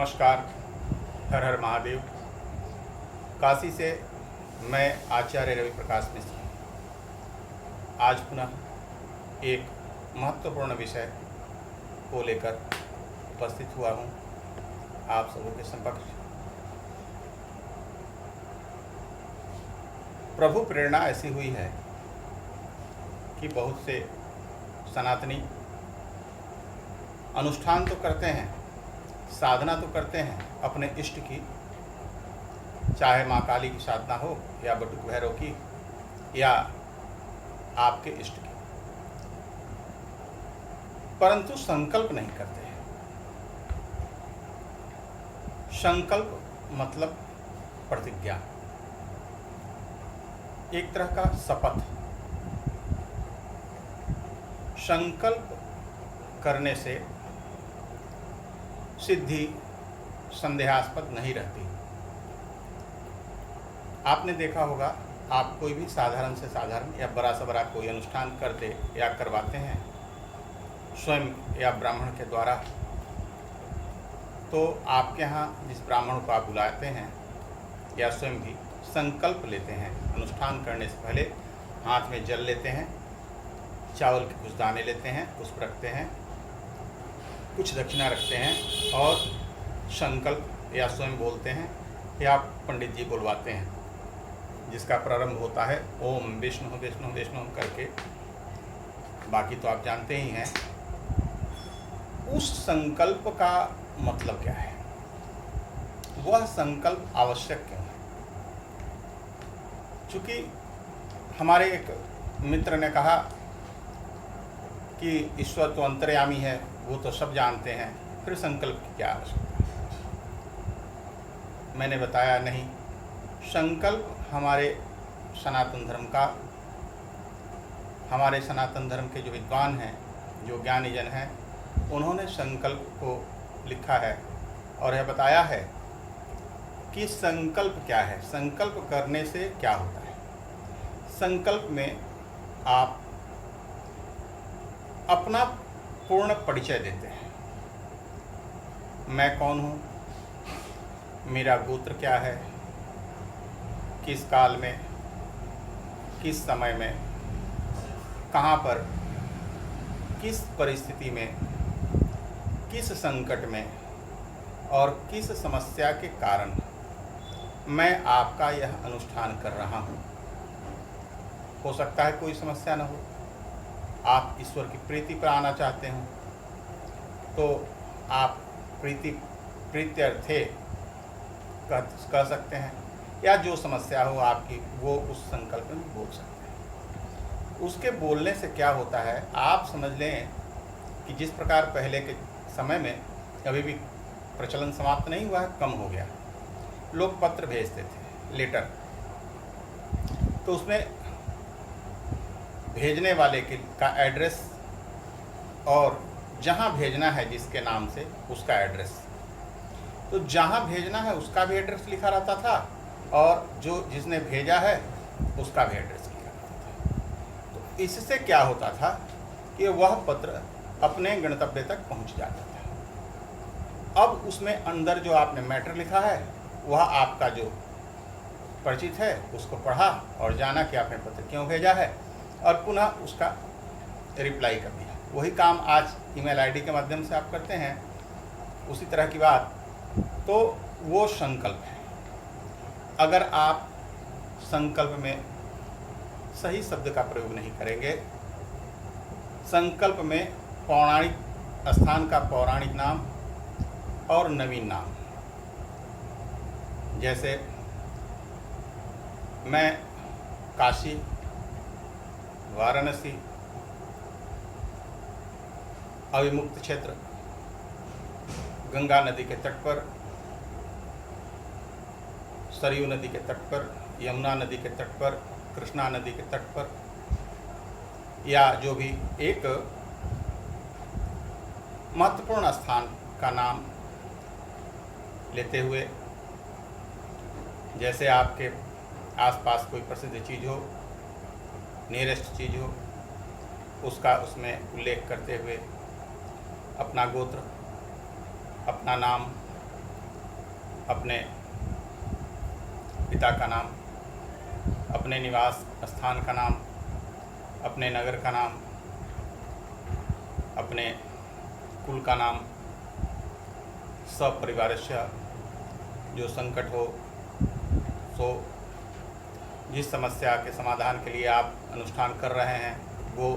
नमस्कार। हर हर महादेव। काशी से मैं आचार्य रवि प्रकाश मिश्र आज पुनः एक महत्वपूर्ण विषय को लेकर उपस्थित हुआ हूँ आप सबों के समक्ष। प्रभु प्रेरणा ऐसी हुई है कि बहुत से सनातनी अनुष्ठान तो करते हैं, साधना तो करते हैं अपने इष्ट की, चाहे माँ काली की साधना हो या बटुक भैरव की या आपके इष्ट की, परंतु संकल्प नहीं करते हैं। संकल्प मतलब प्रतिज्ञा, एक तरह का शपथ। संकल्प करने से सिद्धि संदेहास्पद नहीं रहती। आपने देखा होगा, आप कोई भी साधारण से साधारण या बड़ा से बड़ा कोई अनुष्ठान करते या करवाते हैं स्वयं या ब्राह्मण के द्वारा, तो आपके यहाँ जिस ब्राह्मण को आप बुलाते हैं या स्वयं भी संकल्प लेते हैं। अनुष्ठान करने से पहले हाथ में जल लेते हैं, चावल के कुछ दाने लेते हैं, पुष्प रखते हैं, कुछ दक्षिणा रखते हैं और संकल्प या स्वयं बोलते हैं या पंडित जी बुलवाते हैं, जिसका प्रारंभ होता है ओम विष्णु विष्णु विष्णु करके। बाकी तो आप जानते ही हैं। उस संकल्प का मतलब क्या है, वह संकल्प आवश्यक क्यों है? चूँकि हमारे एक मित्र ने कहा कि ईश्वर तो अंतर्यामी है, वो तो सब जानते हैं, फिर संकल्प की क्या आवश्यकता है? मैंने बताया नहीं, संकल्प हमारे सनातन धर्म का, हमारे सनातन धर्म के जो विद्वान हैं, जो ज्ञानी जन हैं, उन्होंने संकल्प को लिखा है और यह बताया है कि संकल्प क्या है, संकल्प करने से क्या होता है। संकल्प में आप अपना पूर्ण परिचय देते हैं। मैं कौन हूँ, मेरा गोत्र क्या है, किस काल में, किस समय में, कहाँ पर, किस परिस्थिति में, किस संकट में और किस समस्या के कारण मैं आपका यह अनुष्ठान कर रहा हूँ। हो सकता है कोई समस्या न हो, आप ईश्वर की प्रीति पर आना चाहते हो, तो आप प्रीत्यर्थे कह सकते हैं, या जो समस्या हो आपकी वो उस संकल्प में बोल सकते हैं। उसके बोलने से क्या होता है, आप समझ लें कि जिस प्रकार पहले के समय में, अभी भी प्रचलन समाप्त नहीं हुआ है, कम हो गया, लोग पत्र भेजते थे, लेटर, तो उसमें भेजने वाले का एड्रेस और जहाँ भेजना है जिसके नाम से उसका एड्रेस, तो जहाँ भेजना है उसका भी एड्रेस लिखा रहता था और जो जिसने भेजा है उसका भी एड्रेस लिखा रहता था। तो इससे क्या होता था कि वह पत्र अपने गंतव्य तक पहुँच जाता था। अब उसमें अंदर जो आपने मैटर लिखा है वह आपका जो परिचित है उसको पढ़ा और जाना कि आपने पत्र क्यों भेजा है और पुनः उसका रिप्लाई कर दिया। वही काम आज ईमेल आईडी के माध्यम से आप करते हैं, उसी तरह की बात। तो वो संकल्प है। अगर आप संकल्प में सही शब्द का प्रयोग नहीं करेंगे, संकल्प में पौराणिक स्थान का पौराणिक नाम और नवीन नाम, जैसे मैं काशी, वाराणसी, अविमुक्त क्षेत्र, गंगा नदी के तट पर, सरयू नदी के तट पर, यमुना नदी के तट पर, कृष्णा नदी के तट पर, या जो भी एक महत्वपूर्ण स्थान का नाम लेते हुए, जैसे आपके आसपास कोई प्रसिद्ध चीज़ हो, नियरेस्ट चीज़ हो, उसका उसमें उल्लेख करते हुए अपना गोत्र, अपना नाम अपने पिता का नाम, अपने निवास स्थान का नाम, अपने नगर का नाम, अपने कुल का नाम, सपरिवारस्य जो संकट हो, सो जिस समस्या के समाधान के लिए आप अनुष्ठान कर रहे हैं वो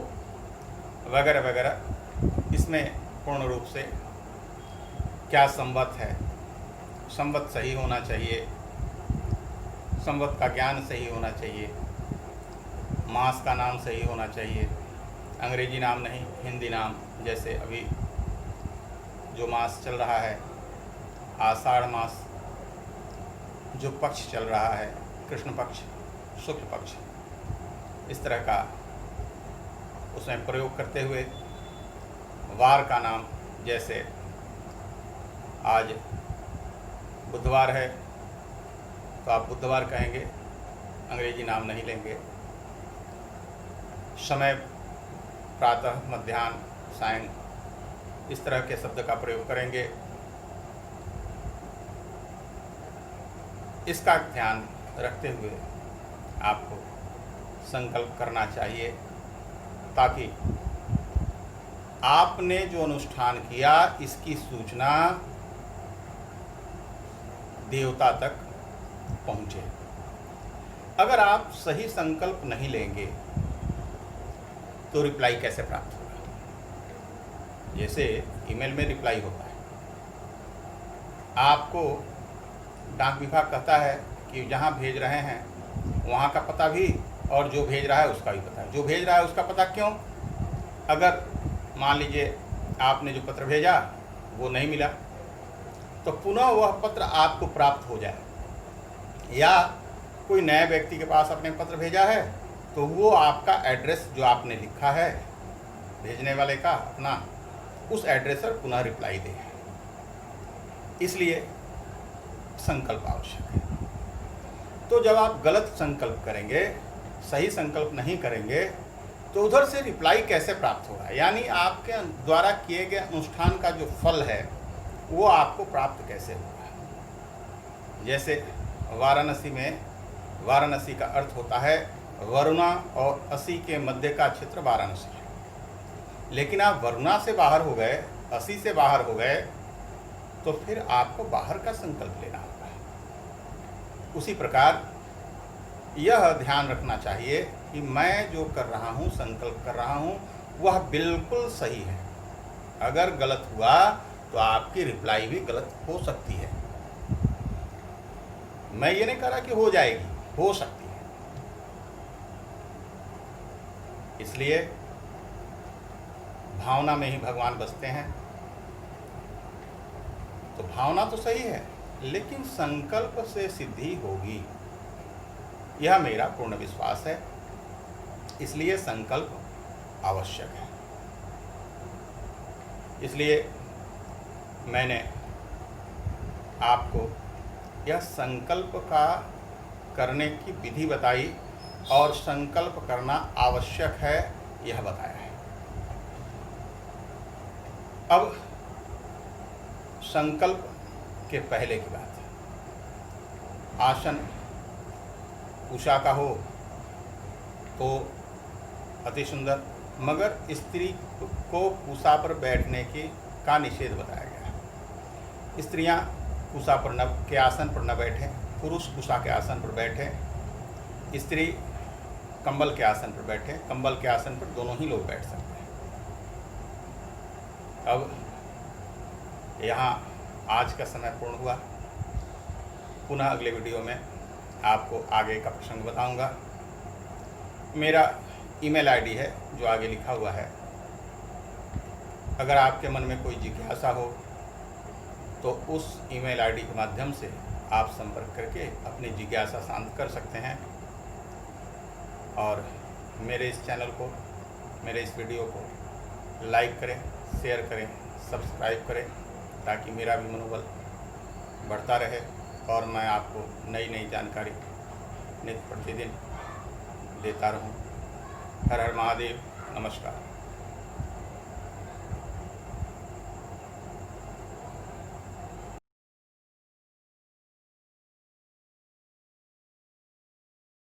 वगैरह वगैरह। इसमें पूर्ण रूप से क्या संवत है, संवत सही होना चाहिए, संवत का ज्ञान सही होना चाहिए, मास का नाम सही होना चाहिए, अंग्रेजी नाम नहीं हिंदी नाम। जैसे अभी जो मास चल रहा है आषाढ़ मास, जो पक्ष चल रहा है कृष्ण पक्ष, शुक्ल पक्ष, इस तरह का उसमें प्रयोग करते हुए वार का नाम, जैसे आज बुधवार है तो आप बुधवार कहेंगे, अंग्रेजी नाम नहीं लेंगे। समय प्रातः, मध्याह्न, सायं, इस तरह के शब्द का प्रयोग करेंगे। इसका ध्यान रखते हुए आपको संकल्प करना चाहिए ताकि आपने जो अनुष्ठान किया इसकी सूचना देवता तक पहुँचे। अगर आप सही संकल्प नहीं लेंगे तो रिप्लाई कैसे प्राप्त होगा? जैसे ईमेल में रिप्लाई होता है, आपको डाक विभाग कहता है कि जहाँ भेज रहे हैं वहाँ का पता भी और जो भेज रहा है उसका भी पता है। जो भेज रहा है उसका पता क्यों? अगर मान लीजिए आपने जो पत्र भेजा वो नहीं मिला तो पुनः वह पत्र आपको प्राप्त हो जाए, या कोई नए व्यक्ति के पास आपने पत्र भेजा है तो वो आपका एड्रेस जो आपने लिखा है भेजने वाले का अपना, उस एड्रेस पर पुनः रिप्लाई दे। इसलिए संकल्प आवश्यक है। तो जब आप गलत संकल्प करेंगे, सही संकल्प नहीं करेंगे तो उधर से रिप्लाई कैसे प्राप्त होगा? यानी आपके द्वारा किए गए अनुष्ठान का जो फल है वो आपको प्राप्त कैसे होगा? जैसे वाराणसी में, वाराणसी का अर्थ होता है वरुणा और असी के मध्य का क्षेत्र वाराणसी है। लेकिन आप वरुणा से बाहर हो गए, असी से बाहर हो गए तो फिर आपको बाहर का संकल्प लेना होगा। उसी प्रकार यह ध्यान रखना चाहिए कि मैं जो कर रहा हूँ, संकल्प कर रहा हूँ, वह बिल्कुल सही है। अगर गलत हुआ तो आपकी रिप्लाई भी गलत हो सकती है। मैं ये नहीं कह रहा कि हो जाएगी, हो सकती है। इसलिए भावना में ही भगवान बसते हैं। तो भावना तो सही है लेकिन संकल्प से सिद्धि होगी, यह मेरा पूर्ण विश्वास है। इसलिए संकल्प आवश्यक है। इसलिए मैंने आपको यह संकल्प का करने की विधि बताई और संकल्प करना आवश्यक है यह बताया है। अब संकल्प के पहले की बात है। आसन उषा का हो तो अति सुंदर, मगर स्त्री को कुशा पर बैठने का निषेध बताया गया है। स्त्रियां कुशा पर के आसन पर न बैठें, पुरुष कुशा के आसन पर बैठें, स्त्री कंबल के आसन पर बैठे, कंबल के आसन पर दोनों ही लोग बैठ सकते हैं। अब यहाँ आज का समय पूर्ण हुआ। पुनः अगले वीडियो में आपको आगे का प्रसंग बताऊंगा। मेरा ईमेल आईडी है जो आगे लिखा हुआ है। अगर आपके मन में कोई जिज्ञासा हो तो उस ईमेल आईडी के माध्यम से आप संपर्क करके अपनी जिज्ञासा शांत कर सकते हैं। और मेरे इस चैनल को, मेरे इस वीडियो को लाइक करें, शेयर करें, सब्सक्राइब करें ताकि मेरा भी मनोबल बढ़ता रहे और मैं आपको नई नई जानकारी नित्य प्रतिदिन देता रहूं। हर हर महादेव, नमस्कार।